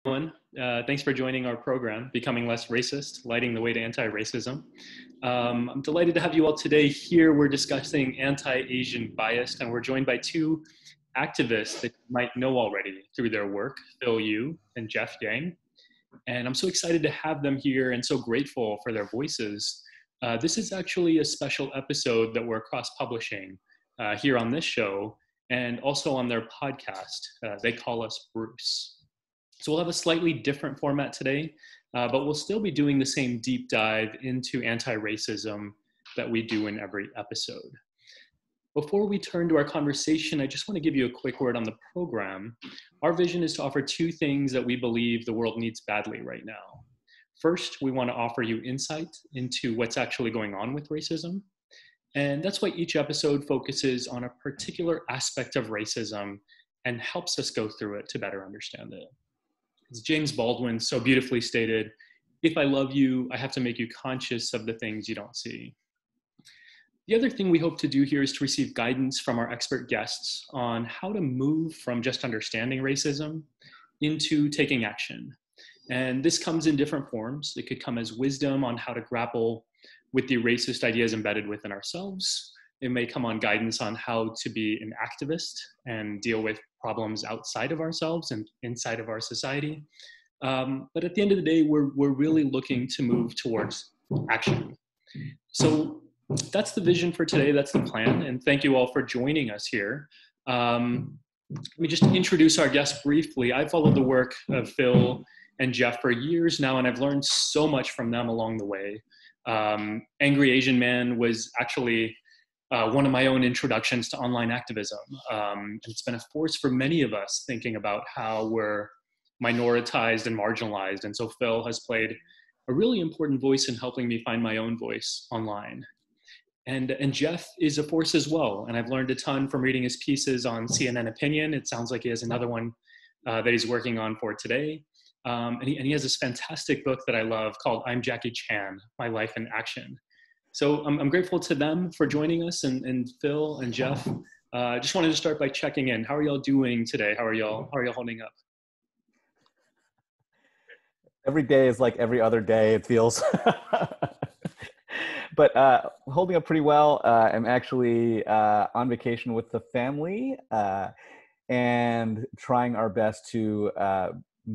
Everyone. Thanks for joining our program, Becoming Less Racist, Lighting the Way to Anti-Racism. I'm delighted to have you all today here. We're discussing anti-Asian bias, and we're joined by two activists that you might know already through their work, Phil Yu and Jeff Yang. And I'm so excited to have them here and so grateful for their voices. This is actually a special episode that we're cross-publishing here on this show and also on their podcast. They call us Bruce. So we'll have a slightly different format today, but we'll still be doing the same deep dive into anti-racism that we do in every episode. Before we turn to our conversation, I just want to give you a quick word on the program. Our vision is to offer two things that we believe the world needs badly right now. First, we want to offer you insight into what's actually going on with racism. And that's why each episode focuses on a particular aspect of racism and helps us go through it to better understand it. As James Baldwin so beautifully stated, if I love you, I have to make you conscious of the things you don't see. The other thing we hope to do here is to receive guidance from our expert guests on how to move from just understanding racism into taking action. And this comes in different forms. It could come as wisdom on how to grapple with the racist ideas embedded within ourselves. It may come on guidance on how to be an activist and deal with problems outside of ourselves and inside of our society. But at the end of the day, we're really looking to move towards action. So that's the vision for today. That's the plan. And thank you all for joining us here. Let me just introduce our guests briefly. I followed the work of Phil and Jeff for years now, and I've learned so much from them along the way. Angry Asian Man was actually one of my own introductions to online activism. And it's been a force for many of us thinking about how we're minoritized and marginalized. And so Phil has played a really important voice in helping me find my own voice online. And Jeff is a force as well. And I've learned a ton from reading his pieces on CNN Opinion. It sounds like he has another one that he's working on for today. And he has this fantastic book that I love called I'm Jackie Chan, My Life in Action. So I'm grateful to them for joining us, and Phil and Jeff. Just wanted to start by checking in. How are y'all doing today? How are y'all holding up? Every day is like every other day, it feels. But holding up pretty well. I'm actually on vacation with the family and trying our best to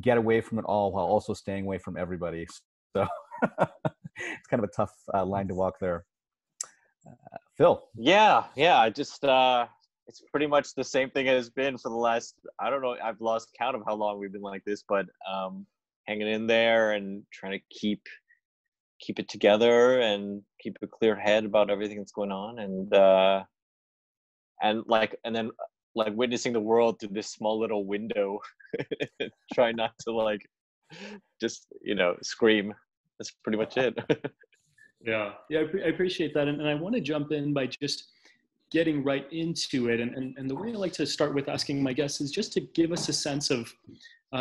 get away from it all while also staying away from everybody. So it's kind of a tough line to walk there. Phil. Yeah. I just, it's pretty much the same thing it has been for the last, I don't know, I've lost count of how long we've been like this, but hanging in there and trying to keep it together and keep a clear head about everything that's going on. And then witnessing the world through this small little window, try not to just, scream. That's pretty much it. Yeah, I appreciate that. And I want to jump in by just getting right into it. And the way I like to start with asking my guests is just to give us a sense of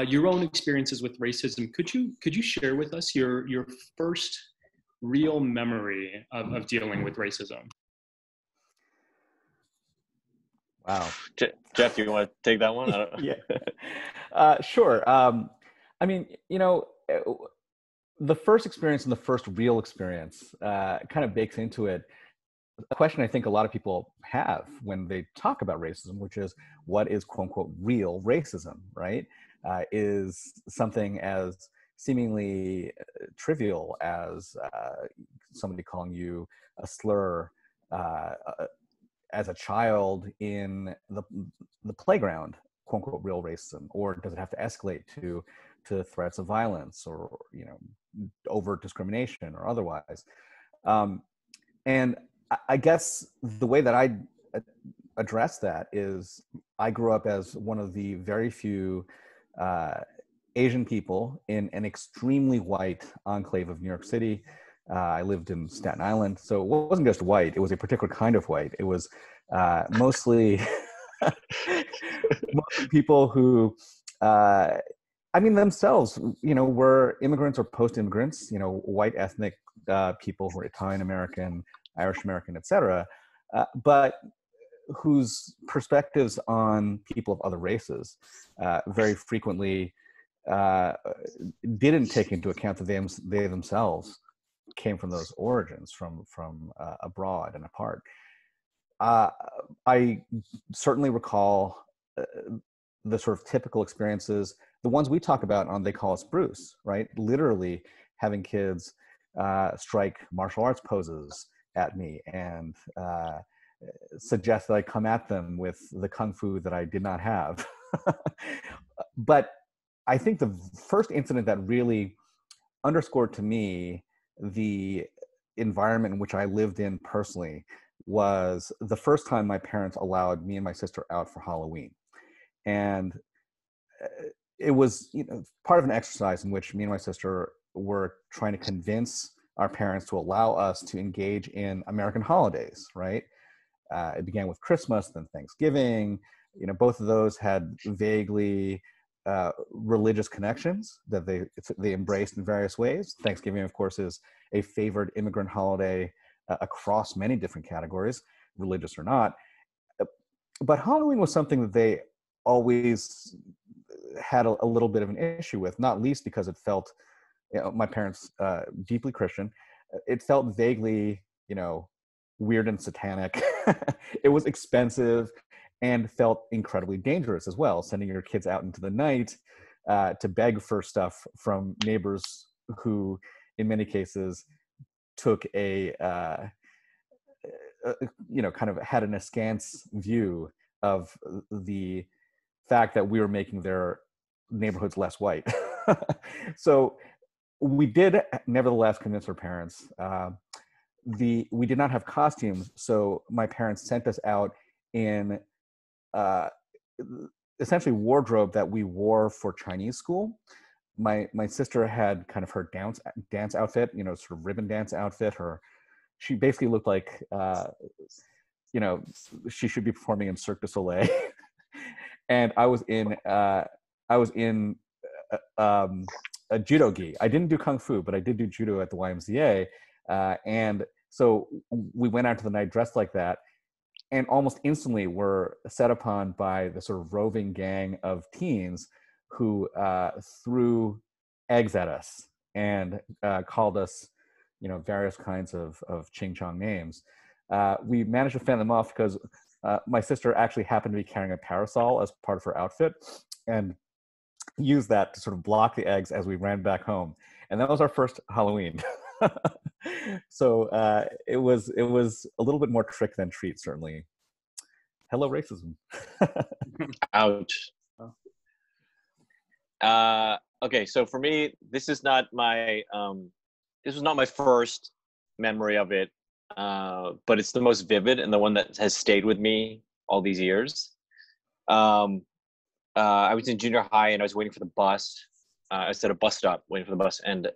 your own experiences with racism. Could you share with us your first real memory of dealing with racism? Wow. Jeff, you want to take that one? Yeah. Sure. I mean, the first experience and the first real experience kind of bakes into it a question I think a lot of people have when they talk about racism, which is what is quote unquote real racism, right? Is something as seemingly trivial as somebody calling you a slur as a child in the playground, quote unquote real racism, or does it have to escalate to threats of violence or overt discrimination or otherwise? And I guess the way that I address that is I grew up as one of the very few Asian people in an extremely white enclave of New York City. I lived in Staten Island, so it wasn't just white, it was a particular kind of white. It was mostly people who themselves, were immigrants or post-immigrants, white ethnic people who are Italian American, Irish American, etc., but whose perspectives on people of other races very frequently uh, didn't take into account that they themselves came from those origins, from abroad and apart. I certainly recall the sort of typical experiences, the ones we talk about on They Call Us Bruce, right? Literally having kids strike martial arts poses at me and suggest that I come at them with the kung fu that I did not have. But I think the first incident that really underscored to me the environment in which I lived in personally was the first time my parents allowed me and my sister out for Halloween. And it was, part of an exercise in which me and my sister were trying to convince our parents to allow us to engage in American holidays, right? It began with Christmas, then Thanksgiving. Both of those had vaguely religious connections that they embraced in various ways. Thanksgiving, of course, is a favored immigrant holiday across many different categories, religious or not. But Halloween was something that they always had a little bit of an issue with, not least because it felt, my parents, deeply Christian, it felt vaguely, weird and satanic. It was expensive and felt incredibly dangerous as well, sending your kids out into the night to beg for stuff from neighbors who, in many cases, took kind of had an askance view of the fact that we were making their neighborhoods less white. So we did nevertheless convince our parents. We did not have costumes, so my parents sent us out in essentially wardrobe that we wore for Chinese school. My sister had kind of her dance outfit, sort of ribbon dance outfit. She basically looked like she should be performing in Cirque du Soleil. And I was in a judo gi. I didn't do kung fu, but I did do judo at the YMCA. And so we went out to the night dressed like that, and almost instantly were set upon by the sort of roving gang of teens who threw eggs at us and called us, various kinds of ching chong names. We managed to fend them off because my sister actually happened to be carrying a parasol as part of her outfit, and used that to sort of block the eggs as we ran back home. And that was our first Halloween. So it was a little bit more trick than treat, certainly. Hello, racism. Ouch. Okay, so for me, this was not my first memory of it, but it's the most vivid and the one that has stayed with me all these years. I was in junior high and I was waiting for the bus. I was at a bus stop waiting for the bus, and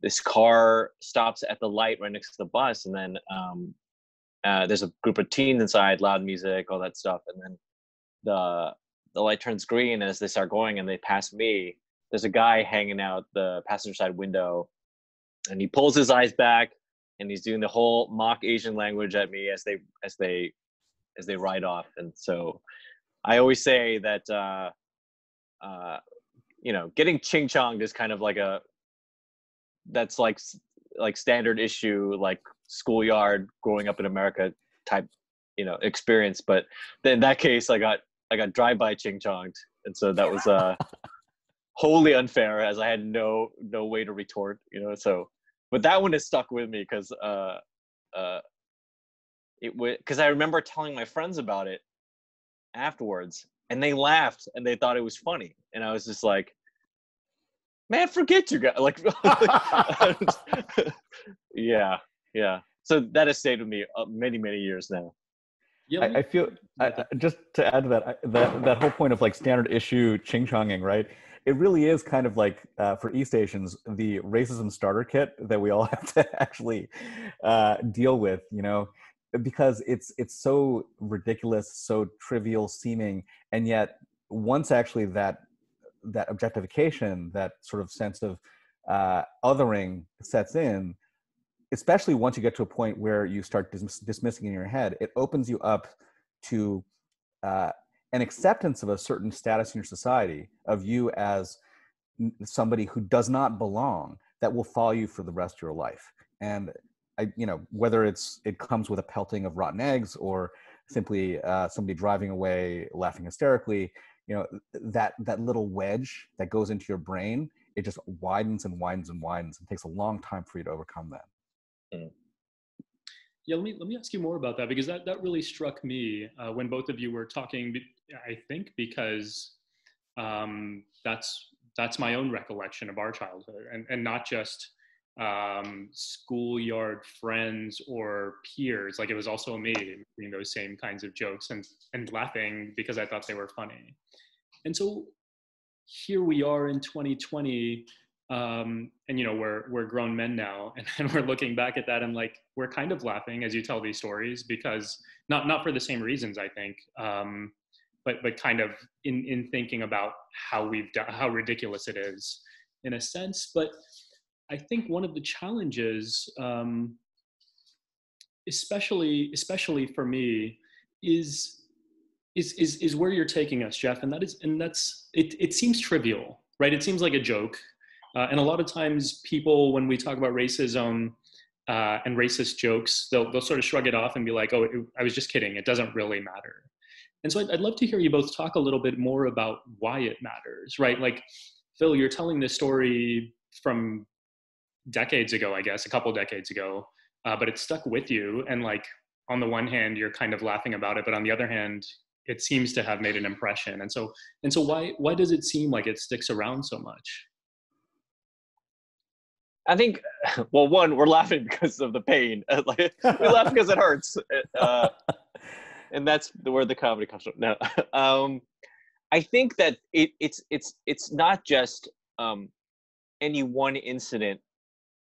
this car stops at the light right next to the bus, and then there's a group of teens inside, loud music, all that stuff, and then the light turns green as they start going and they pass me. There's a guy hanging out the passenger side window, and he pulls his eyes back and he's doing the whole mock Asian language at me as they ride off. And so I always say that getting ching chonged is kind of like that's like standard issue, like schoolyard growing up in America type experience. But then in that case, I got drive-by ching chonged, and so that was wholly unfair, as I had no way to retort. So, but that one has stuck with me because because I remember telling my friends about it afterwards, and they laughed and they thought it was funny, and I was just like, man, forget you guys. Like, yeah. So that has stayed with me many years now. Yeah, I feel just to add to that whole point of like standard issue ching chonging, right? It really is kind of like for East Asians, the racism starter kit that we all have to actually deal with, because it's so ridiculous, so trivial seeming, and yet once actually that objectification, that sort of sense of othering sets in, especially once you get to a point where you start dismissing in your head, it opens you up to an acceptance of a certain status in your society, of you as somebody who does not belong, that will follow you for the rest of your life. And whether it comes with a pelting of rotten eggs, or simply somebody driving away laughing hysterically, that little wedge that goes into your brain, it just widens and widens and widens, and takes a long time for you to overcome that. Mm. Yeah, let me ask you more about that, because that really struck me when both of you were talking. I think because that's my own recollection of our childhood, and not just schoolyard friends or peers. Like, it was also me making those same kinds of jokes and laughing because I thought they were funny. And so here we are in 2020, and we're grown men now, and we're looking back at that, and like, we're kind of laughing as you tell these stories, because not for the same reasons, I think, but kind of in thinking about how we've done, how ridiculous it is in a sense. But I think one of the challenges, especially for me, is where you're taking us, Jeff, and that's it seems trivial, right? It seems like a joke, and a lot of times people, when we talk about racism and racist jokes, they'll sort of shrug it off and be like, "Oh, I was just kidding. It doesn't really matter." And so I'd love to hear you both talk a little bit more about why it matters, right? Like, Phil, you're telling this story from decades ago, I guess, a couple decades ago, but it stuck with you. And like, on the one hand, you're kind of laughing about it, but on the other hand, it seems to have made an impression. And so why does it seem like it sticks around so much? I think, well, one, we're laughing because of the pain. Like, we laugh because it hurts, and that's where the comedy comes from. No, I think that it's not just any one incident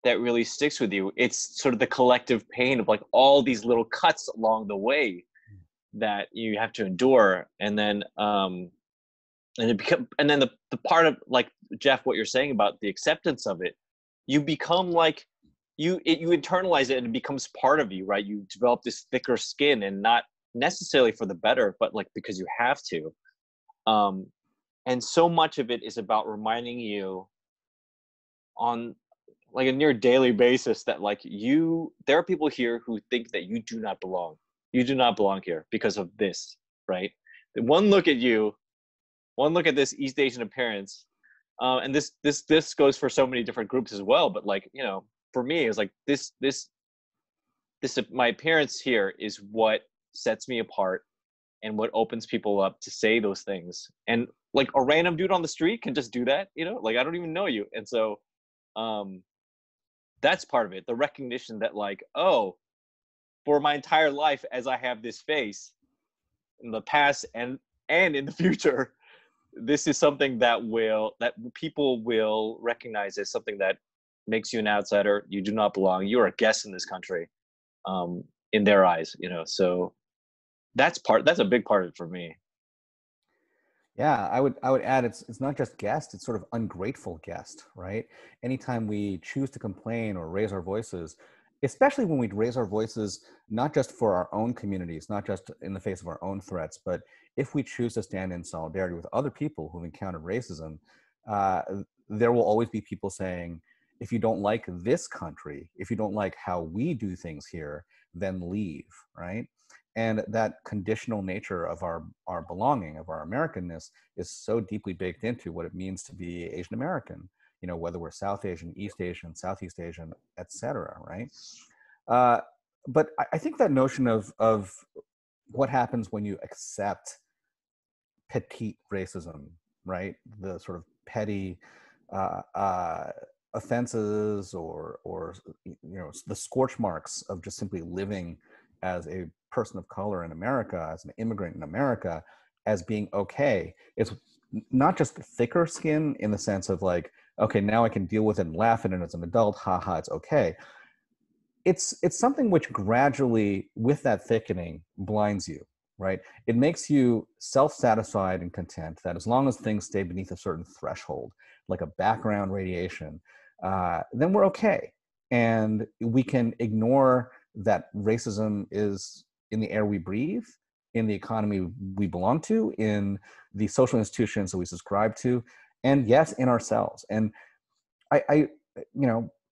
that really sticks with you. It's sort of the collective pain of like all these little cuts along the way that you have to endure, and then the part of, like, Jeff, what you're saying about the acceptance of it, you become like you internalize it, and it becomes part of you, right? You develop this thicker skin, and not necessarily for the better, but like because you have to. And so much of it is about reminding you on like a near daily basis that like there are people here who think that you do not belong. You do not belong here because of this, right? One look at you, one look at this East Asian appearance, and this goes for so many different groups as well. But like, for me, it's like this my appearance here is what sets me apart, and what opens people up to say those things. And like, a random dude on the street can just do that, like, I don't even know you. And so that's part of it, the recognition that like, oh, for my entire life, as I have this face in the past and in the future, this is something that people will recognize as something that makes you an outsider. You do not belong. You're a guest in this country, in their eyes, so that's a big part of it for me. Yeah, I would add, it's not just guest, it's sort of ungrateful guest, right? Anytime we choose to complain or raise our voices, especially when we raise our voices, not just for our own communities, not just in the face of our own threats, but if we choose to stand in solidarity with other people who've encountered racism, there will always be people saying, if you don't like this country, if you don't like how we do things here, then leave, right? And that conditional nature of our belonging, of our Americanness, is so deeply baked into what it means to be Asian American, whether we're South Asian, East Asian, Southeast Asian, et cetera, right? But I think that notion of what happens when you accept petite racism, right? The sort of petty offenses or the scorch marks of just simply living as a person of color in America, as an immigrant in America, as being okay. It's not just thicker skin in the sense of like, okay, now I can deal with it and laugh at it as an adult, haha, it's okay. It's something which gradually, with that thickening, blinds you, right? It makes you self-satisfied and content that as long as things stay beneath a certain threshold, like a background radiation, then we're okay. And we can ignore that racism is in the air we breathe, in the economy we belong to, in the social institutions that we subscribe to, and yes, in ourselves. And I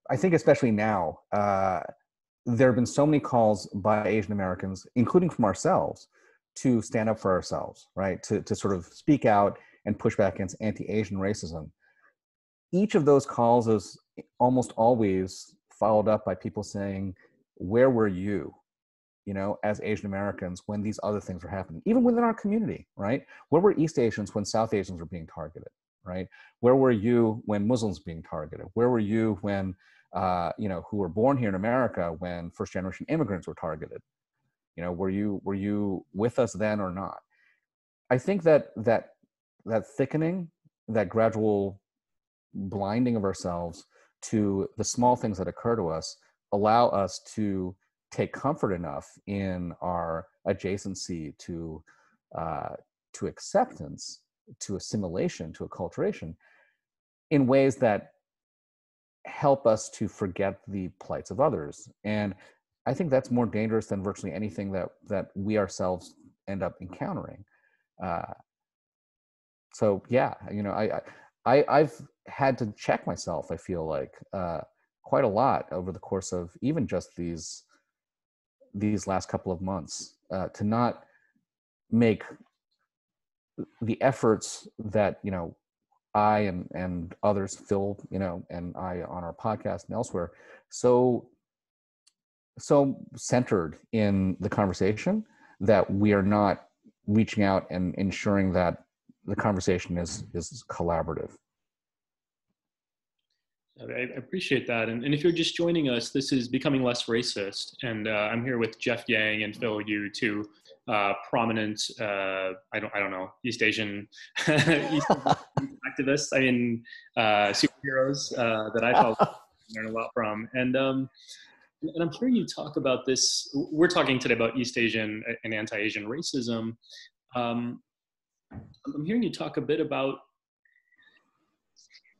I think especially now, there have been so many calls by Asian Americans, including from ourselves, to stand up for ourselves, right? To sort of speak out and push back against anti-Asian racism. Each of those calls is almost always followed up by people saying, where were you, as Asian Americans when these other things were happening, even within our community, right? Where were East Asians when South Asians were being targeted, right? Where were you when Muslims were being targeted? Where were you when, who were born here in America when first generation immigrants were targeted? Were you with us then or not? I think that thickening, that gradual blinding of ourselves to the small things that occur to us, allow us to take comfort enough in our adjacency to acceptance, to assimilation, to acculturation, in ways that help us to forget the plights of others. And I think that's more dangerous than virtually anything that we ourselves end up encountering. So yeah, I've had to check myself, I feel like, quite a lot over the course of even just these last couple of months, to not make the efforts that I and others, Phil, and I on our podcast and elsewhere, so centered in the conversation, that we are not reaching out and ensuring that the conversation is collaborative. I appreciate that. And if you're just joining us, this is Becoming Less Racist. And I'm here with Jeff Yang and Phil Yu, two prominent, I don't know, East Asian activists. I mean, superheroes that I follow and learn a lot from. And I'm hearing you talk about this. We're talking today about East Asian and anti-Asian racism. I'm hearing you talk a bit about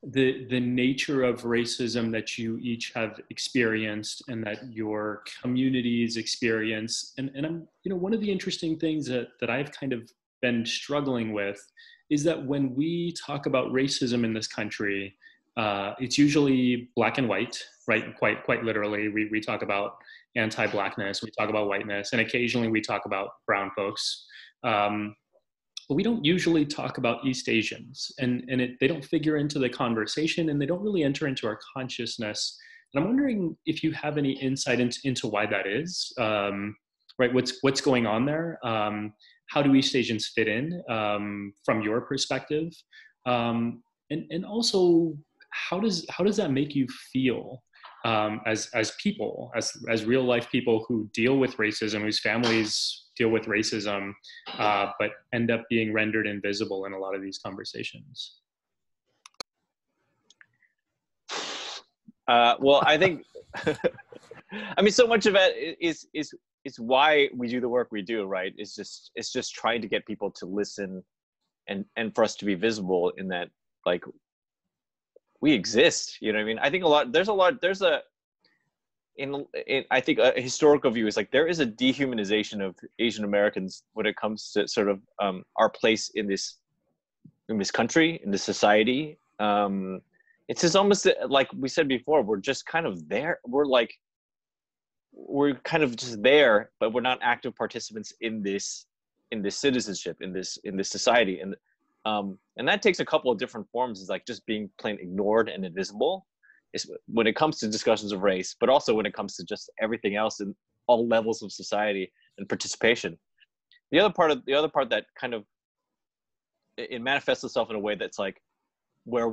the nature of racism that you each have experienced and that your communities experience. And I'm, one of the interesting things that I've kind of been struggling with is that when we talk about racism in this country, it's usually black and white, right? Quite literally. We talk about anti-blackness, we talk about whiteness, and occasionally we talk about brown folks. But we don't usually talk about East Asians, and they don't figure into the conversation, and they don't really enter into our consciousness. And I'm wondering if you have any insight into why that is, right? What's going on there? How do East Asians fit in from your perspective? And also, how does that make you feel as people, as real life people who deal with racism, whose families deal with racism, but end up being rendered invisible in a lot of these conversations? Well, I think, I mean, so much of it is why we do the work we do, right? It's just trying to get people to listen and for us to be visible in that, like, we exist, you know what I mean? I think I think a historical view is like, there is a dehumanization of Asian Americans when it comes to sort of our place in this country, in this society. It's just almost like we said before, we're just kind of there. We're kind of just there, but we're not active participants in this citizenship, in this society. And that takes a couple of different forms. It's like just being plain ignored and invisible. Is when it comes to discussions of race, but also when it comes to just everything else in all levels of society and participation. The other part that kind of, it manifests itself in a way that's like, where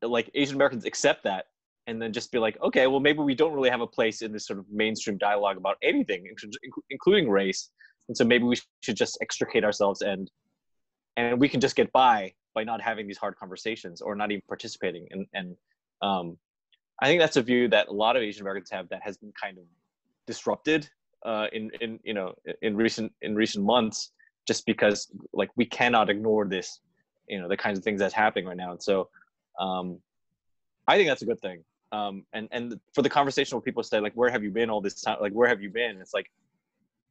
like Asian Americans accept that and then just be like, okay, well, maybe we don't really have a place in this sort of mainstream dialogue about anything, including race. And so maybe we should just extricate ourselves and we can just get by not having these hard conversations or not even participating. And I think that's a view that a lot of Asian Americans have that has been kind of disrupted in recent months, just because like we cannot ignore this, the kinds of things that's happening right now. And so I think that's a good thing. And for the conversation where people say like, where have you been all this time? Like, where have you been? It's like,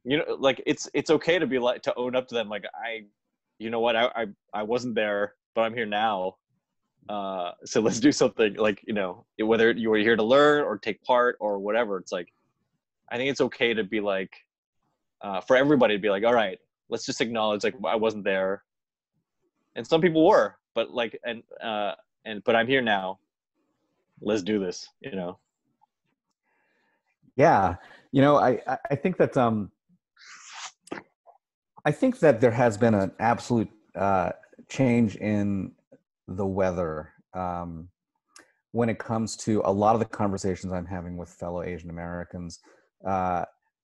like it's okay to be like, to own up to them. Like, you know what, I wasn't there, but I'm here now. So let's do something, like, whether you were here to learn or take part or whatever. It's like, I think it's okay to be like, for everybody to be like, all right, let's just acknowledge, like, I wasn't there, and some people were, but like, but I'm here now. Let's do this. Yeah, I think that there has been an absolute change in the weather when it comes to a lot of the conversations I'm having with fellow Asian Americans.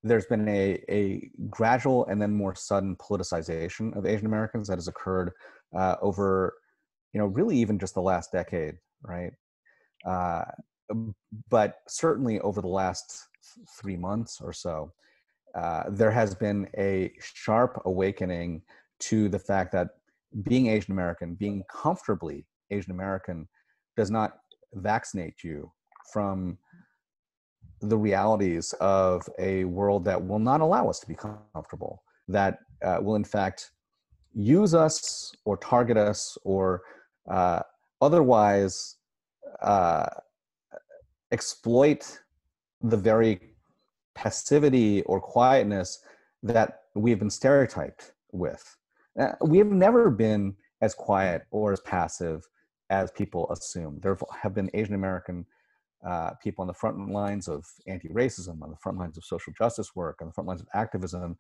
There's been a gradual and then more sudden politicization of Asian Americans that has occurred over, really even just the last decade, right? But certainly over the last 3 months or so, there has been a sharp awakening to the fact that being Asian American, being comfortably Asian American, does not vaccinate you from the realities of a world that will not allow us to be comfortable, that will in fact use us or target us or otherwise exploit the very passivity or quietness that we've been stereotyped with. We have never been as quiet or as passive as people assume. There have been Asian American people on the front lines of anti-racism, on the front lines of social justice work, on the front lines of activism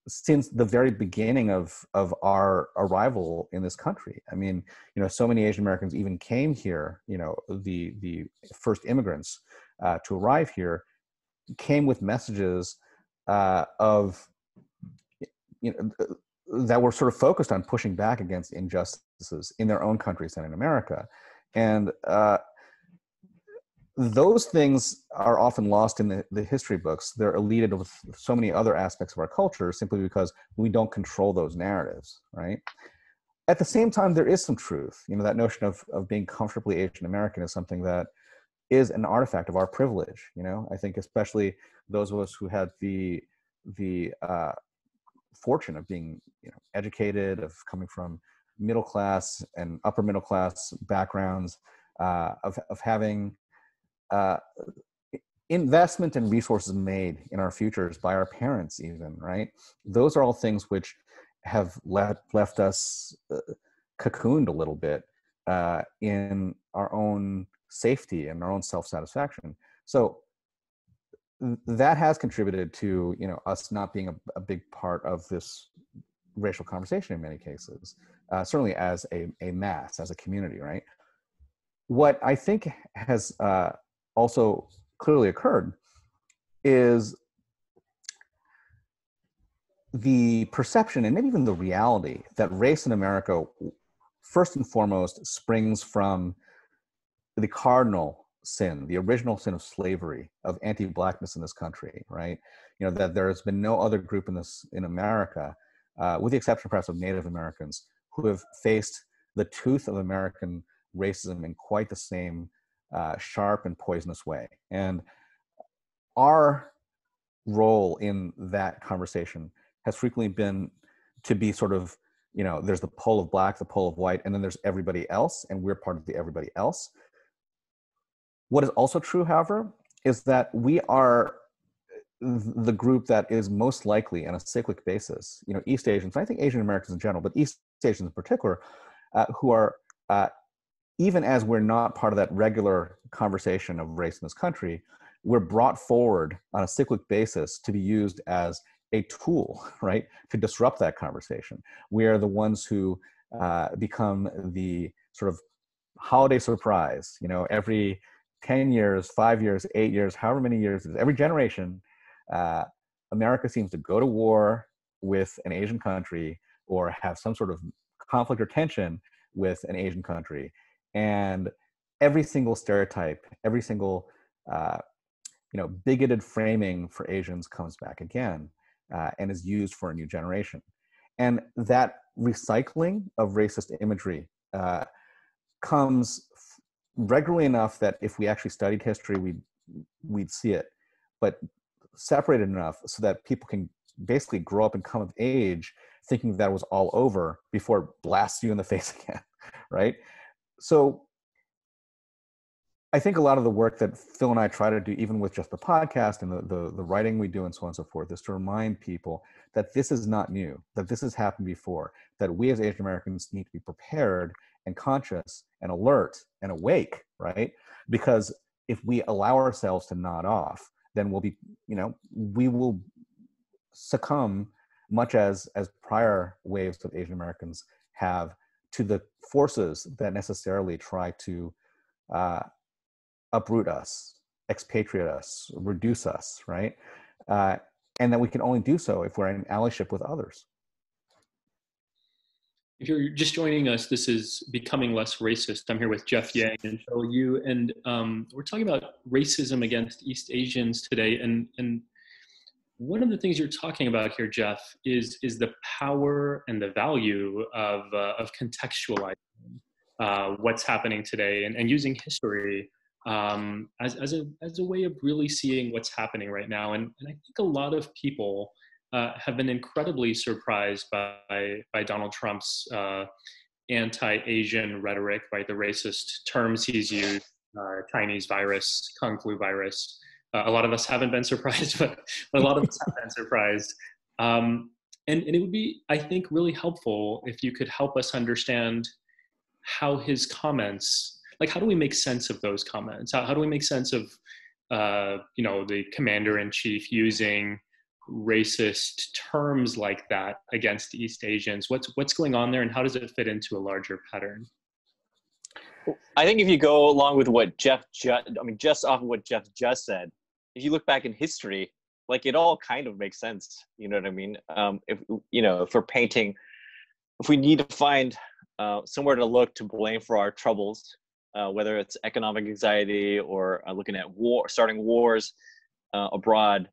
since the very beginning of our arrival in this country. I mean, so many Asian Americans even came here, the first immigrants to arrive here came with messages of, that were sort of focused on pushing back against injustices in their own countries and in America. And those things are often lost in the history books. They're eluded with so many other aspects of our culture simply because we don't control those narratives, right? At the same time, there is some truth. That notion of being comfortably Asian American is something that is an artifact of our privilege. I think especially those of us who had the fortune of being educated, of coming from middle class and upper middle class backgrounds, of having investment and resources made in our futures by our parents even, right? Those are all things which have left us cocooned a little bit in our own safety and our own self-satisfaction. So that has contributed to us not being a big part of this racial conversation in many cases, certainly as a mass, as a community, right? What I think has also clearly occurred is the perception and maybe even the reality that race in America, first and foremost, springs from the cardinal sin, the original sin of slavery, of anti-Blackness in this country, right? That there has been no other group in America, with the exception perhaps of Native Americans, who have faced the tooth of American racism in quite the same sharp and poisonous way. And our role in that conversation has frequently been to be sort of, there's the pole of black, the pole of white, and then there's everybody else, and we're part of the everybody else. What is also true, however, is that we are the group that is most likely on a cyclic basis, East Asians, I think Asian Americans in general, but East Asians in particular, who are, even as we're not part of that regular conversation of race in this country, we're brought forward on a cyclic basis to be used as a tool, right, to disrupt that conversation. We are the ones who become the sort of holiday surprise, every 10 years, 5 years, 8 years, however many years, every generation, America seems to go to war with an Asian country or have some sort of conflict or tension with an Asian country. And every single stereotype, every single bigoted framing for Asians comes back again and is used for a new generation. And that recycling of racist imagery comes regularly enough that if we actually studied history, we'd see it, but separated enough so that people can basically grow up and come of age thinking that was all over before it blasts you in the face again, right? So I think a lot of the work that Phil and I try to do, even with just the podcast and the writing we do and so on and so forth, is to remind people that this is not new, that this has happened before, that we as Asian Americans need to be prepared and conscious and alert and awake, right? Because if we allow ourselves to nod off, then we'll be, we will succumb, much as prior waves of Asian Americans have, to the forces that necessarily try to uproot us, expatriate us, reduce us, right? And that we can only do so if we're in allyship with others. If you're just joining us, this is Becoming Less Racist. I'm here with Jeff Yang and Phil Yu, and we're talking about racism against East Asians today. And one of the things you're talking about here, Jeff, is the power and the value of contextualizing what's happening today and using history as a way of really seeing what's happening right now. And I think a lot of people have been incredibly surprised by Donald Trump's anti-Asian rhetoric, right? The racist terms he's used, Chinese virus, Kung flu virus. A lot of us haven't been surprised, but a lot of us have been surprised. And it would be, I think, really helpful if you could help us understand how his comments, like how do we make sense of those comments? How do we make sense of, the commander-in-chief using racist terms like that against East Asians? What's going on there, and how does it fit into a larger pattern? I think if you go along with what just off of what Jeff just said, if you look back in history, like it all kind of makes sense. You know what I mean? If we're painting, if we need to find somewhere to look to blame for our troubles, whether it's economic anxiety or looking at starting wars abroad,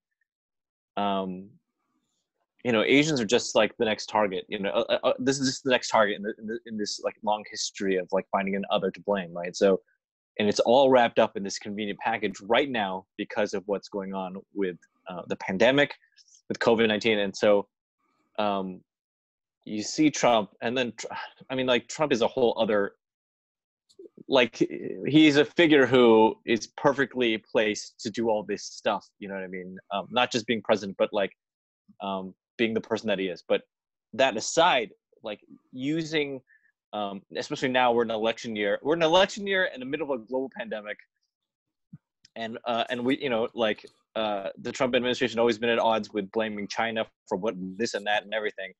Asians are just like the next target. This is just the next target in this like long history of like finding an other to blame, right? So, and it's all wrapped up in this convenient package right now because of what's going on with the pandemic, with COVID-19, and so you see Trump, and then Trump is a whole other. Like he's a figure who is perfectly placed to do all this stuff. You know what I mean? Not just being president, but like being the person that he is. But that aside, like using, especially now we're in an election year. We're in an election year in the middle of a global pandemic, and we, the Trump administration always been at odds with blaming China for what this and that and everything.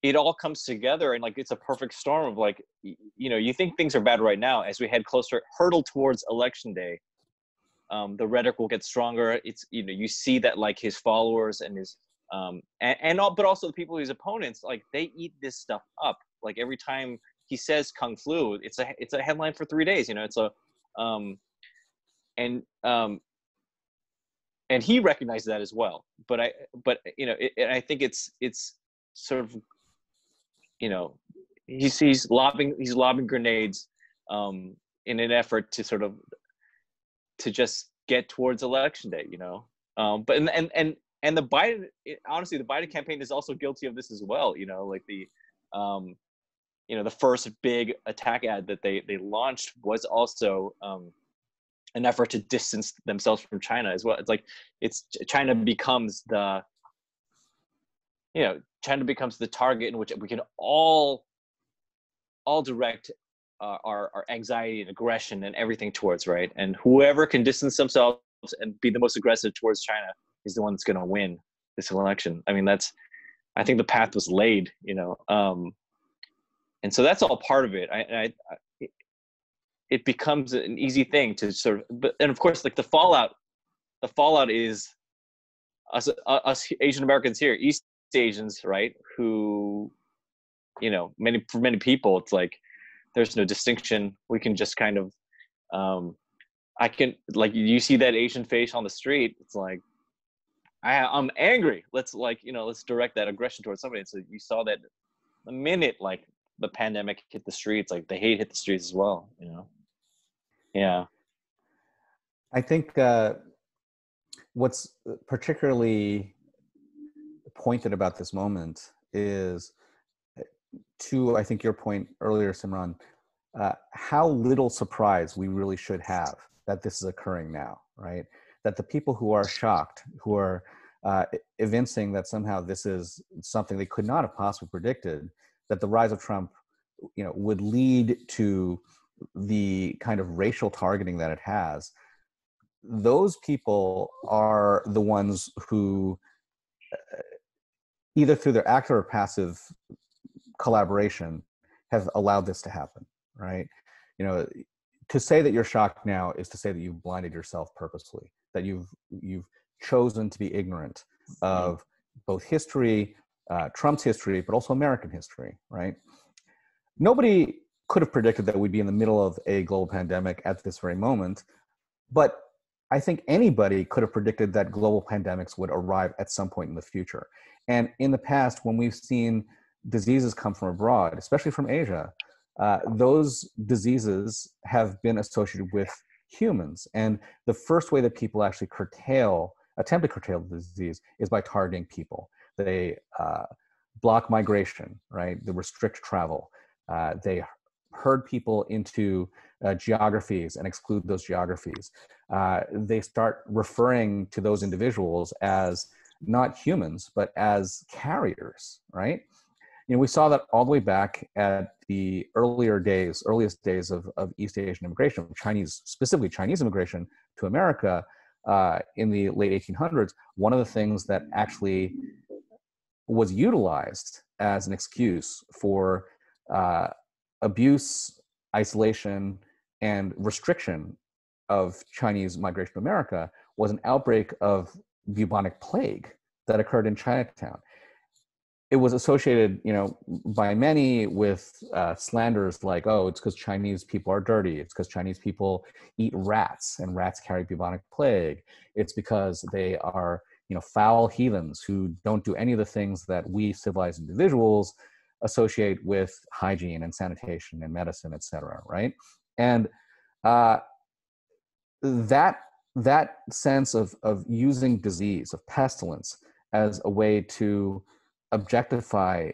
It all comes together, and like it's a perfect storm of like, you think things are bad right now. As we head closer, hurdle towards election day, the rhetoric will get stronger. It's you see that like his followers and his but also the people, his opponents, like they eat this stuff up. Like every time he says Kung flu, it's a headline for 3 days. It's a and he recognized that as well. But I think it's sort of, he's lobbing grenades in an effort to sort of to just get towards election day, but and the Biden, honestly, the Biden campaign is also guilty of this as well. Like the first big attack ad that they launched was also an effort to distance themselves from China as well. It's like China becomes the target in which we can all direct our anxiety and aggression and everything towards, right? And whoever can distance themselves and be the most aggressive towards China is the one that's going to win this election. I mean, I think the path was laid, and so that's all part of it. It becomes an easy thing to sort of, and of course, like the fallout is us Asian Americans here, East Asians, right? Who, for many people, it's like there's no distinction. We can just kind of, I can, like, you see that Asian face on the street. It's like, I'm angry. Let's let's direct that aggression towards somebody. And so you saw that the minute like the pandemic hit the streets, like the hate hit the streets as well. Yeah. I think what's particularly pointed about this moment is to, I think, your point earlier, Simran, how little surprise we really should have that this is occurring now, right? That the people who are shocked, who are evincing that somehow this is something they could not have possibly predicted, that the rise of Trump, would lead to the kind of racial targeting that it has. Those people are the ones who, either through their active or passive collaboration, have allowed this to happen, right? To say that you're shocked now is to say that you've blinded yourself purposefully, that you've chosen to be ignorant of both history, Trump's history, but also American history, right? Nobody could have predicted that we'd be in the middle of a global pandemic at this very moment, but I think anybody could have predicted that global pandemics would arrive at some point in the future. And in the past, when we've seen diseases come from abroad, especially from Asia, those diseases have been associated with humans. And the first way that people actually attempt to curtail the disease is by targeting people. They block migration, right? They restrict travel. They herd people into geographies and exclude those geographies. They start referring to those individuals as not humans, but as carriers, right? We saw that all the way back at the earliest days of East Asian immigration, specifically Chinese immigration to America in the late 1800s. One of the things that actually was utilized as an excuse for abuse, isolation, and restriction of Chinese migration to America was an outbreak of bubonic plague that occurred in Chinatown. It was associated, by many with slanders like, oh, it's because Chinese people are dirty. It's because Chinese people eat rats and rats carry bubonic plague. It's because they are, foul heathens who don't do any of the things that we civilized individuals associate with hygiene and sanitation and medicine, et cetera, right? And that sense of using disease, of pestilence, as a way to objectify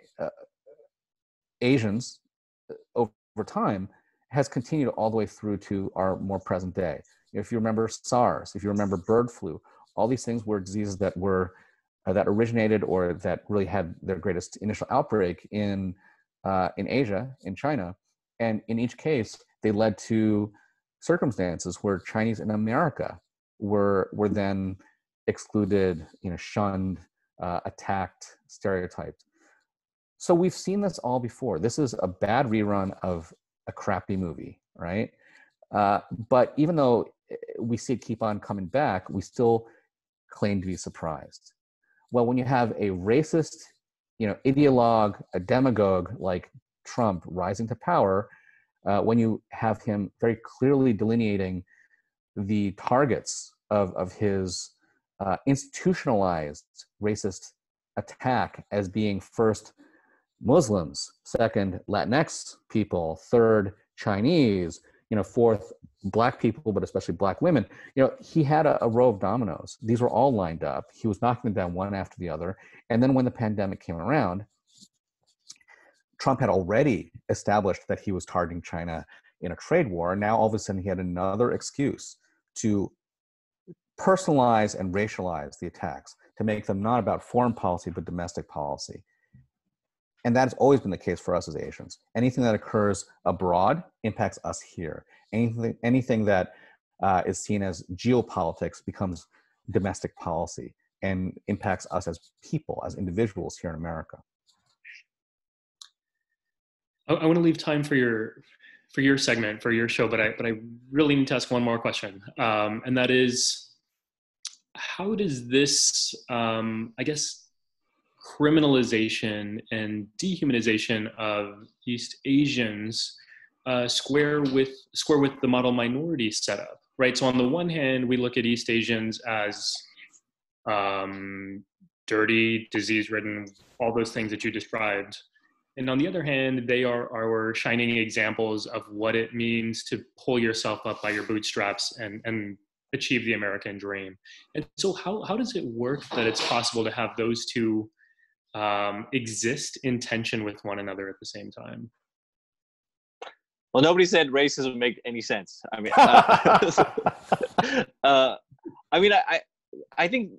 Asians over time has continued all the way through to our more present day. If you remember SARS, if you remember bird flu, all these things were diseases that originated or that really had their greatest initial outbreak in Asia, in China, and in each case they led to circumstances where Chinese in America were then excluded, shunned, attacked, stereotyped. So we've seen this all before. This is a bad rerun of a crappy movie, right? But even though we see it keep on coming back, we still claim to be surprised. Well, when you have a racist, ideologue, a demagogue like Trump rising to power, when you have him very clearly delineating the targets of his institutionalized racist attack as being first Muslims, second Latinx people, third Chinese, fourth Black people, but especially Black women. He had a row of dominoes. These were all lined up. He was knocking them down one after the other. And then when the pandemic came around, Trump had already established that he was targeting China in a trade war. And now all of a sudden he had another excuse to personalize and racialize the attacks, to make them not about foreign policy, but domestic policy. And that has always been the case for us as Asians. Anything that occurs abroad impacts us here. Anything that is seen as geopolitics becomes domestic policy and impacts us as people, as individuals here in America. I want to leave time for your segment, for your show, but I really need to ask one more question, and that is, how does this, criminalization and dehumanization of East Asians square with the model minority setup, right? So on the one hand, we look at East Asians as dirty, disease-ridden, all those things that you described. And on the other hand, they are our shining examples of what it means to pull yourself up by your bootstraps and achieve the American dream. And so how does it work that it's possible to have those two exist in tension with one another at the same time? Well, nobody said racism make any sense. I mean, I mean, I think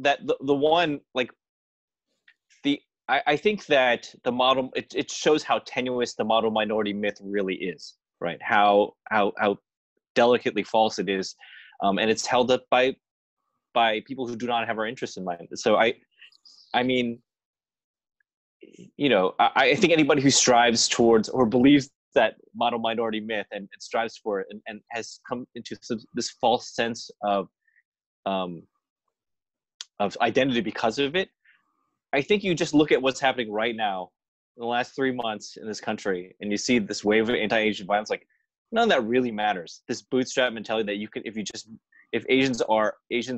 that the one like I think that the model it shows how tenuous the model minority myth really is, right? How delicately false it is, and it's held up by people who do not have our interests in mind. So I mean, I think anybody who strives towards or believes that model minority myth and strives for it and has come into this false sense of identity because of it. I think you just look at what's happening right now in the last 3 months in this country, and you see this wave of anti-Asian violence. Like, none of that really matters. This bootstrap mentality that you can, if Asians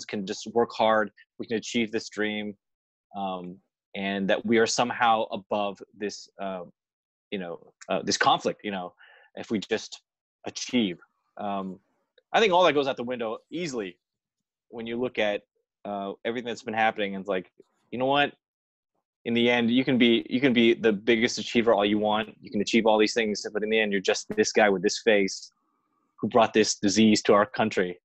can just work hard, we can achieve this dream, and that we are somehow above this, this conflict. If we just achieve, I think all that goes out the window easily when you look at everything that's been happening. And it's like, you know what? In the end, you can be the biggest achiever all you want. You can achieve all these things, but in the end, you're just this guy with this face who brought this disease to our country,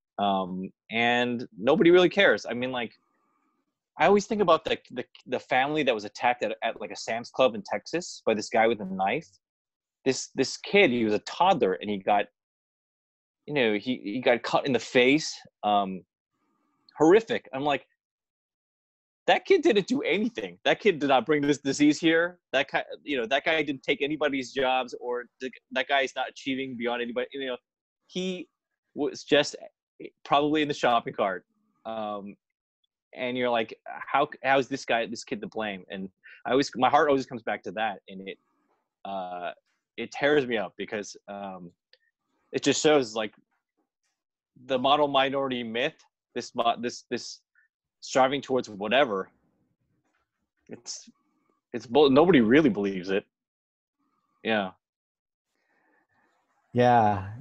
and nobody really cares. I mean, like, I always think about the family that was attacked at like a Sam's Club in Texas by this guy with a knife. This kid, he was a toddler, and he got, he got cut in the face. Horrific. I'm like, that kid didn't do anything. That kid did not bring this disease here. That guy didn't take anybody's jobs, or that guy is not achieving beyond anybody. He was just probably in the shopping cart. And you're like, how is this kid to blame? And my heart always comes back to that, and it tears me up because it just shows like the model minority myth, this striving towards whatever, it's nobody really believes it. Yeah That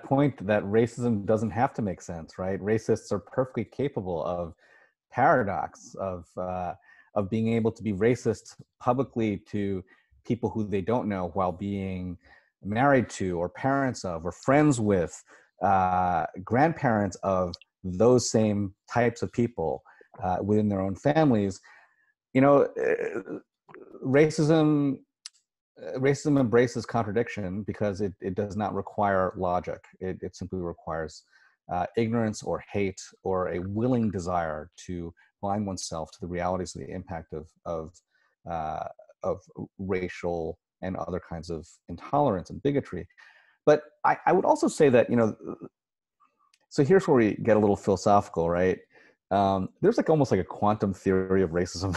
point that racism doesn't have to make sense, right? Racists are perfectly capable of paradox, of being able to be racist publicly to people who they don't know, while being married to or parents of or friends with grandparents of those same types of people within their own families. Racism embraces contradiction because it does not require logic. It simply requires ignorance or hate or a willing desire to blind oneself to the realities of the impact of racial and other kinds of intolerance and bigotry. But I would also say that, so here's where we get a little philosophical, right? There's almost like a quantum theory of racism,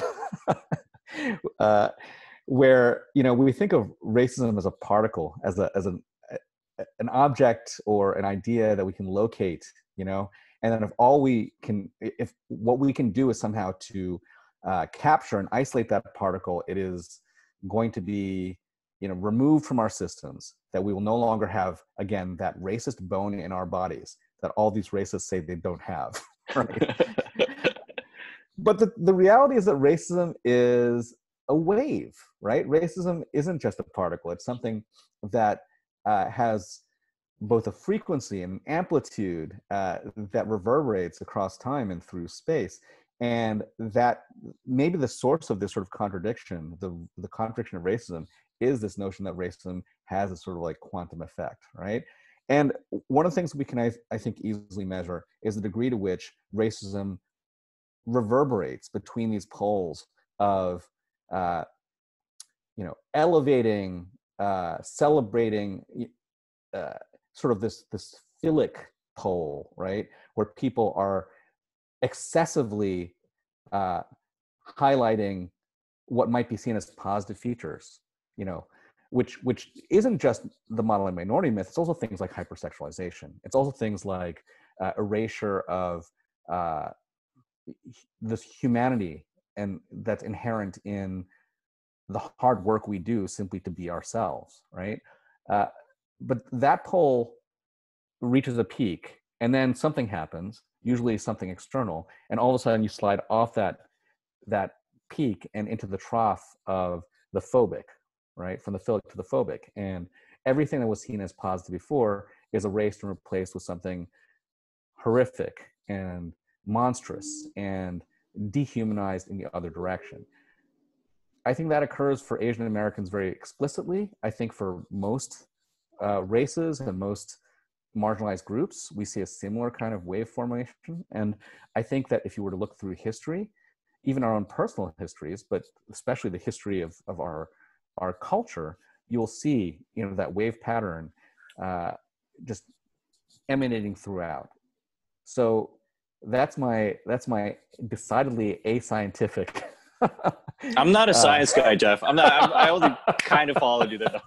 where we think of racism as a particle, as an object or an idea that we can locate, and then if what we can do is somehow to capture and isolate that particle, it is going to be removed from our systems, that we will no longer have, again, that racist bone in our bodies that all these racists say they don't have. Right? But the reality is that racism is a wave, right? Racism isn't just a particle. It's something that has both a frequency and an amplitude that reverberates across time and through space. And that maybe the source of this sort of contradiction, the contradiction of racism, is this notion that racism has a sort of like quantum effect, right? And one of the things we can, I think, easily measure is the degree to which racism reverberates between these poles of, elevating, celebrating, sort of this philic pole, right, where people are excessively highlighting what might be seen as positive features, which isn't just the model and minority myth. It's also things like hypersexualization. It's also things like erasure of this humanity and that's inherent in the hard work we do simply to be ourselves, right? But that pole reaches a peak, and then something happens, usually something external, and all of a sudden you slide off that that peak and into the trough of the phobic, right? From the philic to the phobic. And everything that was seen as positive before is erased and replaced with something horrific and monstrous and dehumanized in the other direction. I think that occurs for Asian Americans very explicitly. I think for most races and most marginalized groups, we see a similar kind of wave formation. And I think that if you were to look through history, even our own personal histories, but especially the history of our culture, you'll see, you know, that wave pattern just emanating throughout. So that's my decidedly ascientific. I'm not a science guy, Jeff. I'm not. I only kind of followed you there.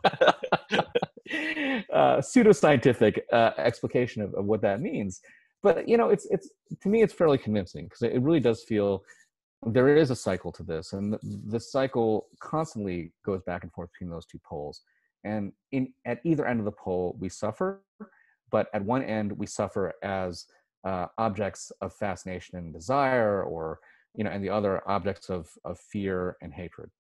Pseudoscientific explication of what that means. But, you know, it's to me, it's fairly convincing, because it really does feel there is a cycle to this, and the cycle constantly goes back and forth between those two poles. And at either end of the pole, we suffer, but at one end, we suffer as objects of fascination and desire, or, you know, and the other objects of fear and hatred.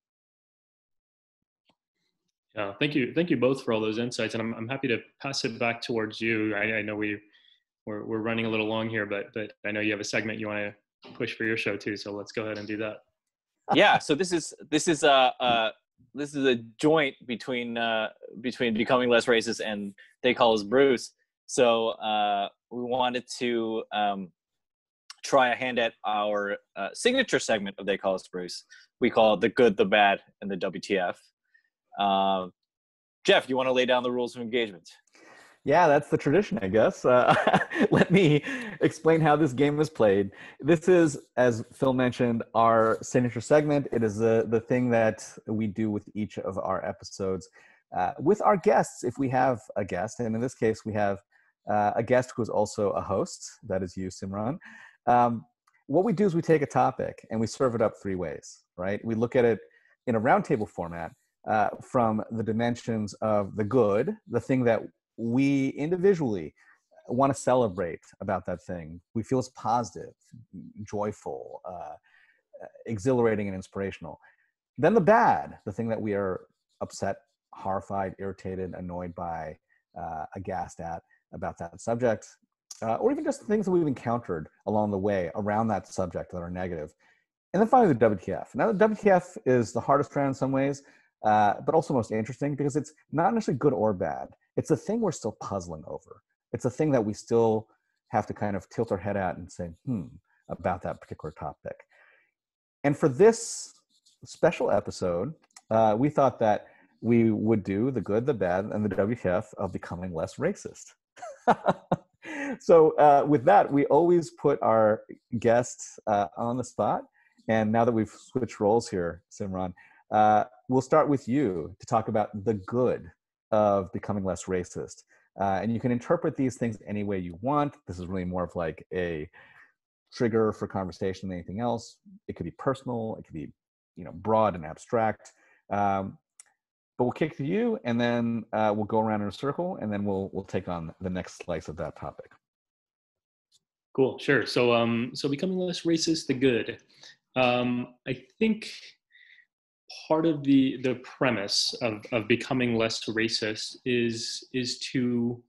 Yeah, thank you both for all those insights, and I'm happy to pass it back towards you. I know we're running a little long here, but I know you have a segment you want to push for your show too, so let's go ahead and do that. Yeah, so this is a joint between Becoming Less Racist and They Call Us Bruce. So we wanted to try a hand at our signature segment of They Call Us Bruce. We call it the good, the bad, and the WTF. Jeff, you want to lay down the rules of engagement? Yeah, that's the tradition, I guess. Let me explain how this game is played. This is, as Phil mentioned, our signature segment. It is the thing that we do with each of our episodes. With our guests, if we have a guest, and in this case, we have a guest who is also a host. That is you, Simran. What we do is we take a topic and we serve it up three ways, right? We look at it in a roundtable format from the dimensions of the good, the thing that we individually want to celebrate about that thing. We feel it's positive, joyful, exhilarating, and inspirational. Then the bad, the thing that we are upset, horrified, irritated, annoyed by, aghast at about that subject, or even just things that we've encountered along the way around that subject that are negative. And then finally, the WTF. Now, the WTF is the hardest round in some ways, but also most interesting, because it's not necessarily good or bad. It's a thing we're still puzzling over. It's a thing that we still have to kind of tilt our head at and say, about that particular topic. And for this special episode, we thought that we would do the good, the bad, and the WTF of becoming less racist. So with that, we always put our guests on the spot. And now that we've switched roles here, Simran, we'll start with you to talk about the good of becoming less racist. And you can interpret these things any way you want. This is really more of like a trigger for conversation than anything else. It could be personal. It could be, broad and abstract. But we'll kick to you, and then we'll go around in a circle, and then we'll take on the next slice of that topic. Cool, sure. So becoming less racist, the good. I think part of the premise of becoming less racist is to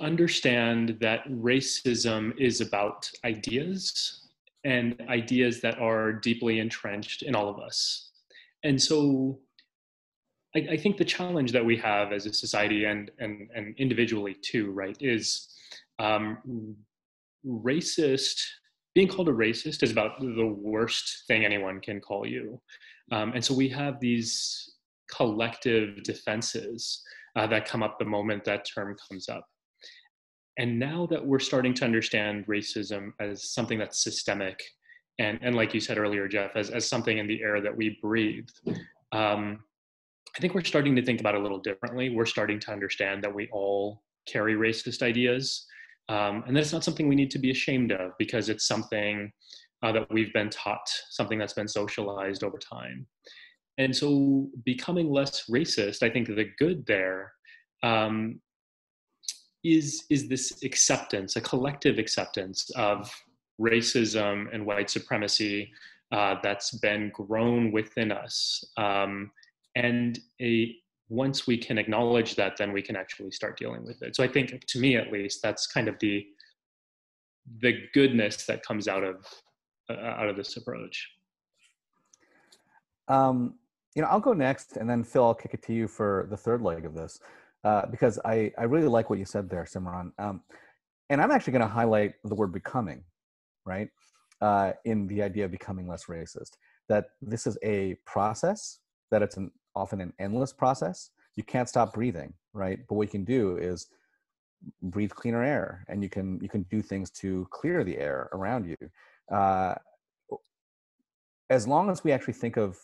understand that racism is about ideas, and ideas that are deeply entrenched in all of us. And so I think the challenge that we have as a society and individually too, right, is being called a racist is about the worst thing anyone can call you. And so we have these collective defenses that come up the moment that term comes up. And now that we're starting to understand racism as something that's systemic, and like you said earlier, Jeff, as something in the air that we breathe, I think we're starting to think about it a little differently. We're starting to understand that we all carry racist ideas, and that it's not something we need to be ashamed of, because it's something that we've been taught, something that's been socialized over time. And so becoming less racist, I think the good there is this acceptance, a collective acceptance of racism and white supremacy that's been grown within us. And once we can acknowledge that, then we can actually start dealing with it. So I think, to me at least, that's kind of the goodness that comes out of this approach. I'll go next, and then Phil, I'll kick it to you for the third leg of this, because I really like what you said there, Simran. And I'm actually going to highlight the word becoming, right? In the idea of becoming less racist, that this is a process, that it's often an endless process. You can't stop breathing, right? But what you can do is breathe cleaner air, and you can do things to clear the air around you. As long as we actually think of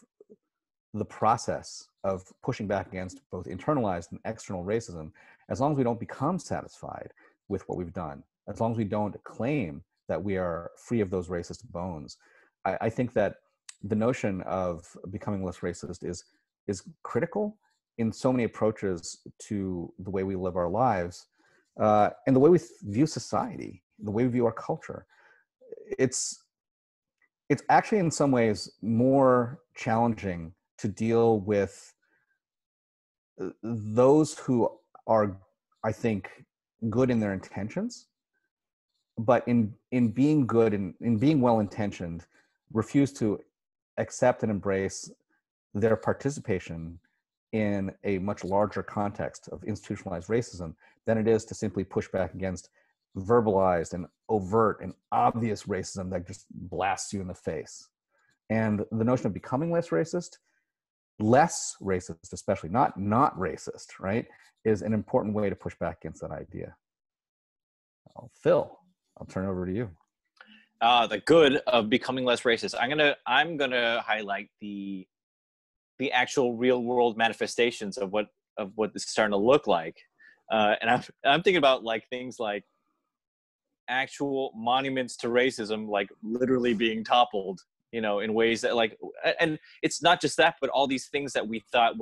the process of pushing back against both internalized and external racism, as long as we don't become satisfied with what we've done, as long as we don't claim that we are free of those racist bones, I think that the notion of becoming less racist is critical in so many approaches to the way we live our lives, and the way we view society, the way we view our culture. It's actually in some ways more challenging to deal with those who are, I think, good in their intentions, but in being good and in being well-intentioned, refuse to accept and embrace their participation in a much larger context of institutionalized racism than it is to simply push back against verbalized and overt and obvious racism that just blasts you in the face. And the notion of becoming less racist, especially not racist, right, is an important way to push back against that idea. Phil, I'll turn it over to you. The good of becoming less racist. I'm gonna highlight the actual real world manifestations of what this is starting to look like, and I'm thinking about like things like actual monuments to racism, like literally being toppled, in ways that and it's not just that, but all these things that we thought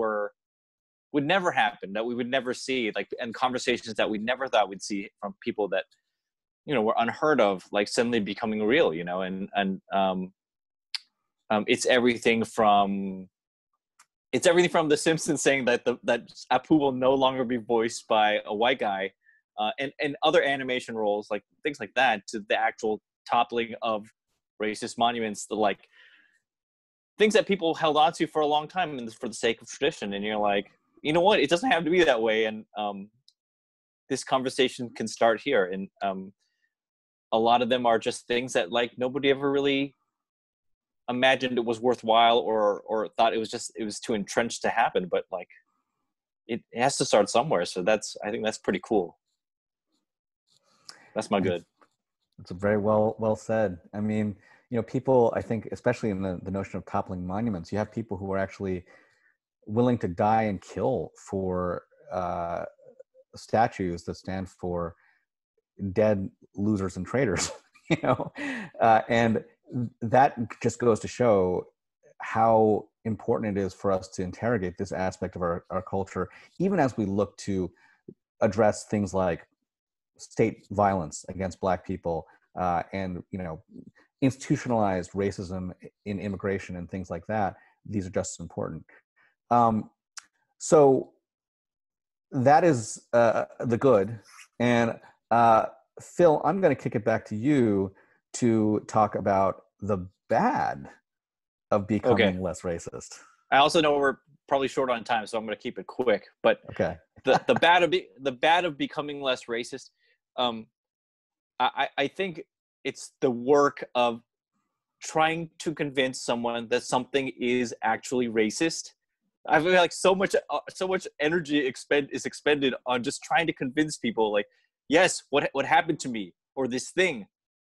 would never happen, that we would never see, and conversations that we never thought we'd see from people that were unheard of, like suddenly becoming real, and it's everything from The Simpsons saying that Apu will no longer be voiced by a white guy, and other animation roles, like things like that, to the actual toppling of racist monuments, things that people held on to for a long time and for the sake of tradition. And you're like, you know what? It doesn't have to be that way. And this conversation can start here. And a lot of them are just things that nobody ever really imagined it was worthwhile or thought it was too entrenched to happen. But it has to start somewhere. So I think that's pretty cool. That's my good. It's very well said. I mean, people, I think, especially in the notion of toppling monuments, you have people who are actually willing to die and kill for statues that stand for dead losers and traitors, and that just goes to show how important it is for us to interrogate this aspect of our culture, even as we look to address things like state violence against Black people, and institutionalized racism in immigration and things like that. These are just as important. So that is the good. And Phil, I'm going to kick it back to you to talk about the bad of becoming less racist. I also know we're probably short on time, so I'm going to keep it quick. But okay, the bad of becoming less racist. I think it's the work of trying to convince someone that something is actually racist. I feel like so much energy is expended on just trying to convince people, yes, what happened to me, or this thing,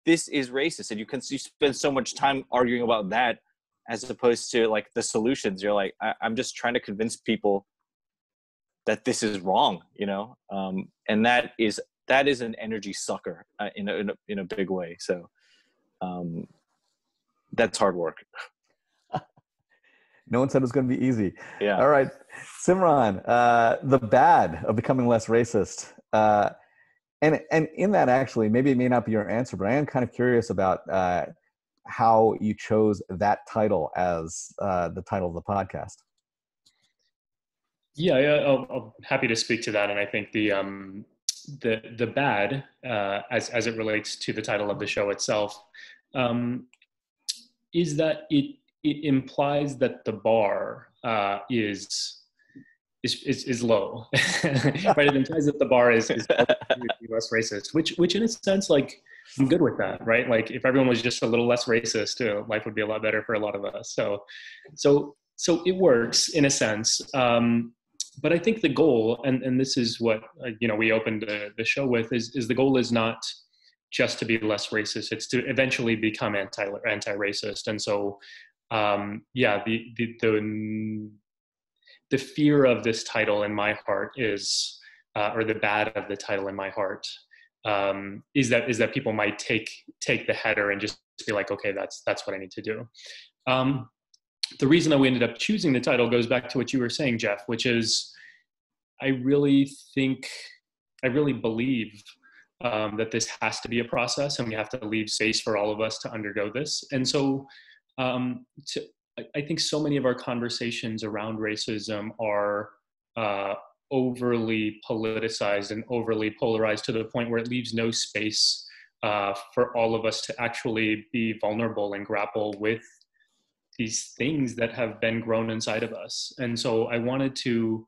this is racist, and you spend so much time arguing about that as opposed to the solutions. You're like, I'm just trying to convince people that this is wrong, and that is an energy sucker in a big way. So that's hard work. No one said it was going to be easy. Yeah. All right, Simran, the bad of becoming less racist. And in that, actually, maybe it may not be your answer, but I am kind of curious about how you chose that title as the title of the podcast. Yeah, I'm happy to speak to that. And I think the bad, as it relates to the title of the show itself, um, is that it implies that the bar is low, right? It implies that the bar is less racist, which in a sense, like, I'm good with that, right? Like, if everyone was just a little less racist, life would be a lot better for a lot of us. So it works in a sense. But I think the goal, and this is what we opened the show with, is the goal is not just to be less racist; it's to eventually become anti-racist. And so, yeah, the fear of this title in my heart is, or the bad of the title in my heart, is that people might take the header and just be like, okay, that's what I need to do. The reason that we ended up choosing the title goes back to what you were saying, Jeff, which is I really believe that this has to be a process, and we have to leave space for all of us to undergo this. And so I think so many of our conversations around racism are overly politicized and overly polarized to the point where it leaves no space for all of us to actually be vulnerable and grapple with these things that have been grown inside of us. And so I wanted to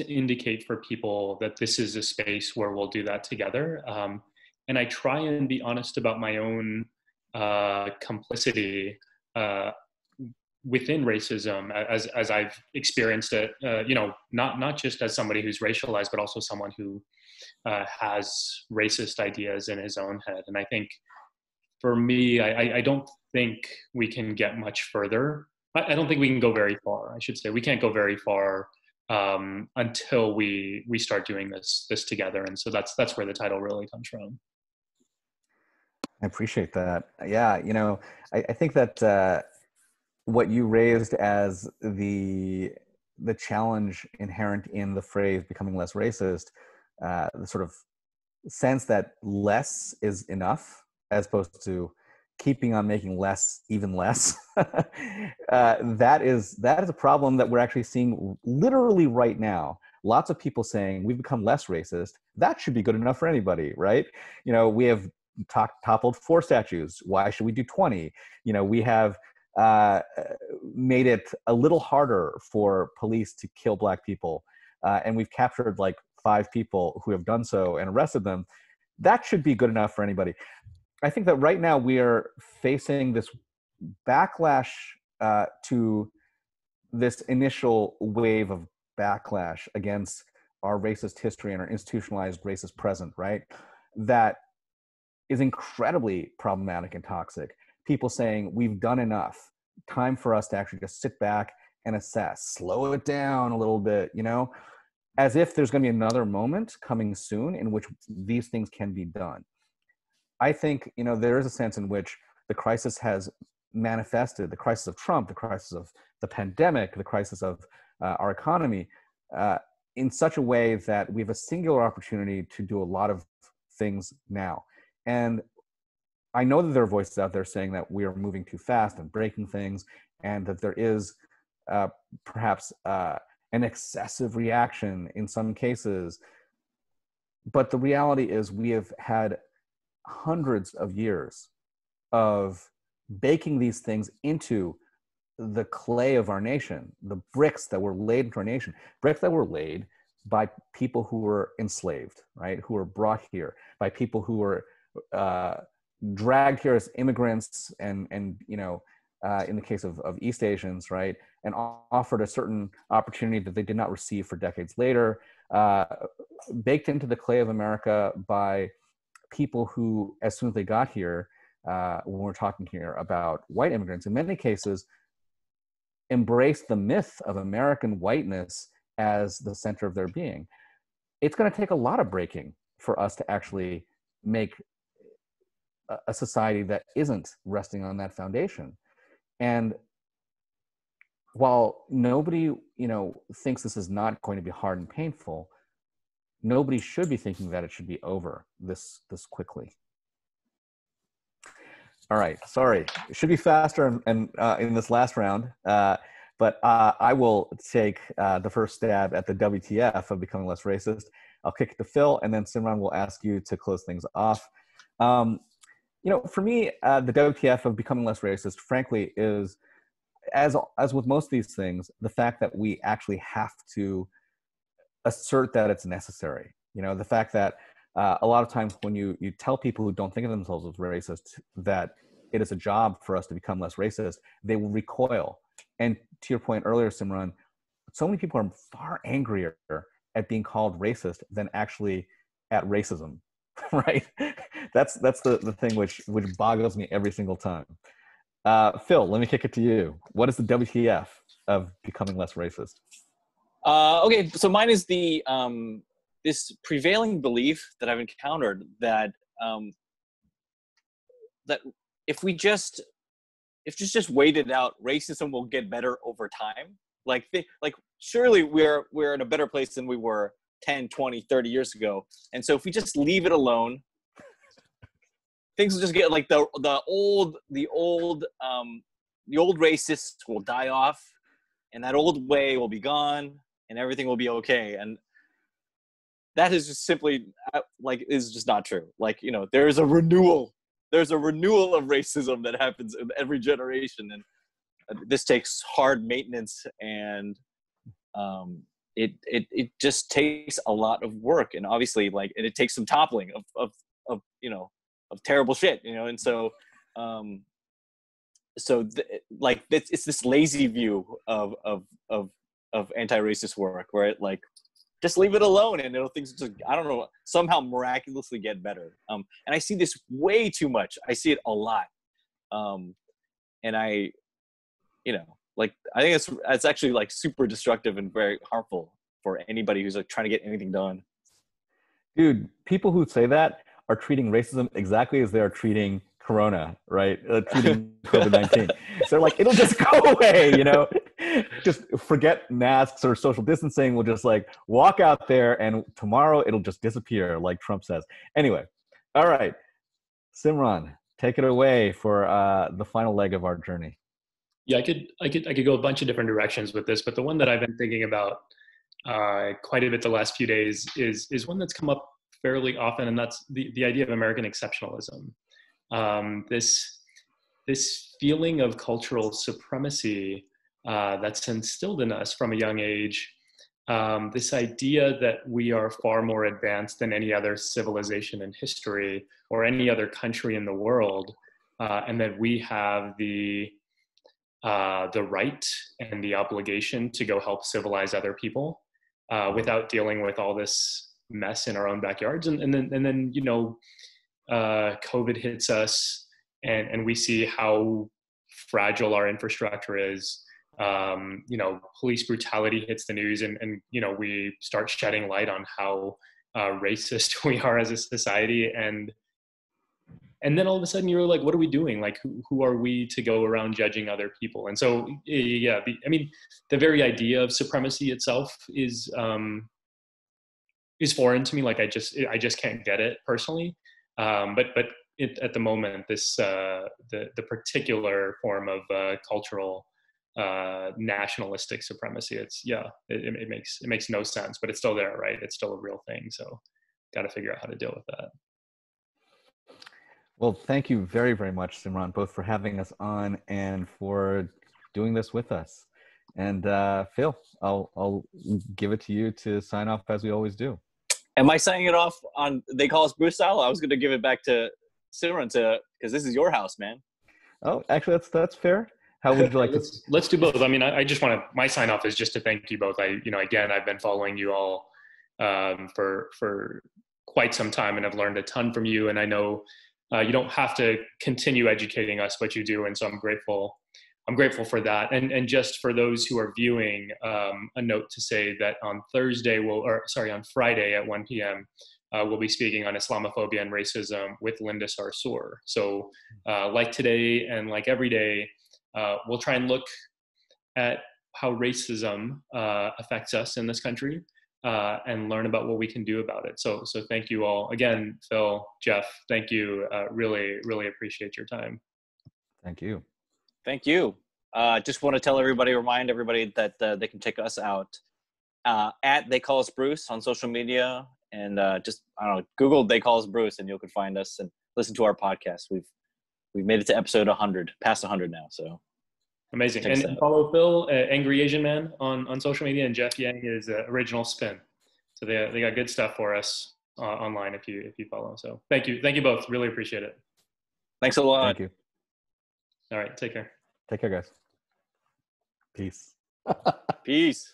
indicate for people that this is a space where we'll do that together. And I try and be honest about my own complicity within racism as I've experienced it, not just as somebody who's racialized, but also someone who has racist ideas in his own head. And I think for me, I don't think we can get much further. I don't think we can go very far. I should say we can't go very far until we start doing this together. And so that's where the title really comes from. I appreciate that. Yeah, I think that what you raised as the challenge inherent in the phrase becoming less racist, the sort of sense that less is enough as opposed to keeping on making less even less, that is a problem that we're actually seeing literally right now. Lots of people saying we've become less racist. That should be good enough for anybody, right? We have toppled 4 statues. Why should we do 20? We have made it a little harder for police to kill Black people. And we've captured like 5 people who have done so and arrested them. That should be good enough for anybody. I think that right now we are facing this backlash to this initial wave of backlash against our racist history and our institutionalized racist present, right? That is incredibly problematic and toxic. People saying we've done enough. Time for us to actually just sit back and assess, slow it down a little bit, as if there's going to be another moment coming soon in which these things can be done. I think, there is a sense in which the crisis has manifested, the crisis of Trump, the crisis of the pandemic, the crisis of our economy, in such a way that we have a singular opportunity to do a lot of things now. And I know that there are voices out there saying that we are moving too fast and breaking things, and that there is perhaps an excessive reaction in some cases. But the reality is we have had hundreds of years of baking these things into the clay of our nation, the bricks that were laid into our nation, bricks that were laid by people who were enslaved, right? Who were brought here, by people who were dragged here as immigrants and in the case of East Asians, right? And offered a certain opportunity that they did not receive for decades later, baked into the clay of America by people who, as soon as they got here, when we're talking here about white immigrants, in many cases, embraced the myth of American whiteness as the center of their being. It's going to take a lot of breaking for us to actually make a society that isn't resting on that foundation. And while nobody, thinks this is not going to be hard and painful, nobody should be thinking that it should be over this quickly. All right, sorry. It should be faster and in this last round, but I will take the first stab at the WTF of becoming less racist. I'll kick it to Phil, and then Simran will ask you to close things off. For me, the WTF of becoming less racist, frankly, is, as with most of these things, the fact that we actually have to assert that it's necessary. The fact that a lot of times when you tell people who don't think of themselves as racist that it is a job for us to become less racist, they will recoil. And to your point earlier, Simran, so many people are far angrier at being called racist than actually at racism, right? That's the thing which boggles me every single time. Phil, let me kick it to you. What is the WTF of becoming less racist? Okay, so mine is the this prevailing belief that I've encountered that that if we just wait it out, racism will get better over time. Like surely we're in a better place than we were 10, 20, 30 years ago. And so if we just leave it alone, things will just get like the old racists will die off, and that old way will be gone, and everything will be okay. And that is just simply is just not true. There's a renewal of racism that happens in every generation, and this takes hard maintenance, and it just takes a lot of work, and obviously and it takes some toppling of terrible shit, and so it's this lazy view of anti-racist work where it just leave it alone and things just, I don't know, somehow miraculously get better. And I see this way too much. I see it a lot. And I think it's actually super destructive and very harmful for anybody who's trying to get anything done. Dude, people who say that are treating racism exactly as they are treating Corona, right? Treating COVID-19. So they're it'll just go away, Just forget masks or social distancing. We'll just walk out there and tomorrow it'll just disappear, like Trump says. Anyway, all right. Simran, take it away for the final leg of our journey. Yeah, I could go a bunch of different directions with this, but the one that I've been thinking about quite a bit the last few days is one that's come up fairly often, and that's the idea of American exceptionalism. This feeling of cultural supremacy that's instilled in us from a young age. This idea that we are far more advanced than any other civilization in history or any other country in the world, and that we have the right and the obligation to go help civilize other people without dealing with all this mess in our own backyards. And then COVID hits us, and we see how fragile our infrastructure is. Police brutality hits the news, and we start shedding light on how racist we are as a society. And then all of a sudden you're like, what are we doing? Who are we to go around judging other people? And so, yeah, the very idea of supremacy itself is foreign to me. I just can't get it personally. But at the moment, this the particular form of cultural nationalistic supremacy, it makes no sense, but it's still there, right? It's still a real thing. So, got to figure out how to deal with that. Well, thank you very, very much, Simran, both for having us on and for doing this with us. And Phil, I'll give it to you to sign off as we always do. Am I signing it off on They Call Us Bruce style? I was going to give it back to Simran because this is your house, man. Oh, actually, that's fair. How would you like to? Let's do both. I just want to. My sign off is just to thank you both. Again, I've been following you all for quite some time, and I've learned a ton from you. And I know you don't have to continue educating us, but you do, and so I'm grateful. I'm grateful for that. And just for those who are viewing, a note to say that on Friday at 1 p.m. We'll be speaking on Islamophobia and racism with Linda Sarsour. So like today and like every day, we'll try and look at how racism affects us in this country, and learn about what we can do about it. So thank you all again, Phil, Jeff. Thank you. Really, really appreciate your time. Thank you. Thank you. Just want to remind everybody that they can check us out at They Call Us Bruce on social media, and just, I don't know, Google They Call Us Bruce, and you can find us and listen to our podcast. We've made it to episode 100, past 100 now. So amazing. And follow Phil, Angry Asian Man, on social media, and Jeff Yang is Original Spin. So they got good stuff for us online if you follow. So thank you both. Really appreciate it. Thanks a lot. Thank you. All right, take care. Take care, guys. Peace. Peace.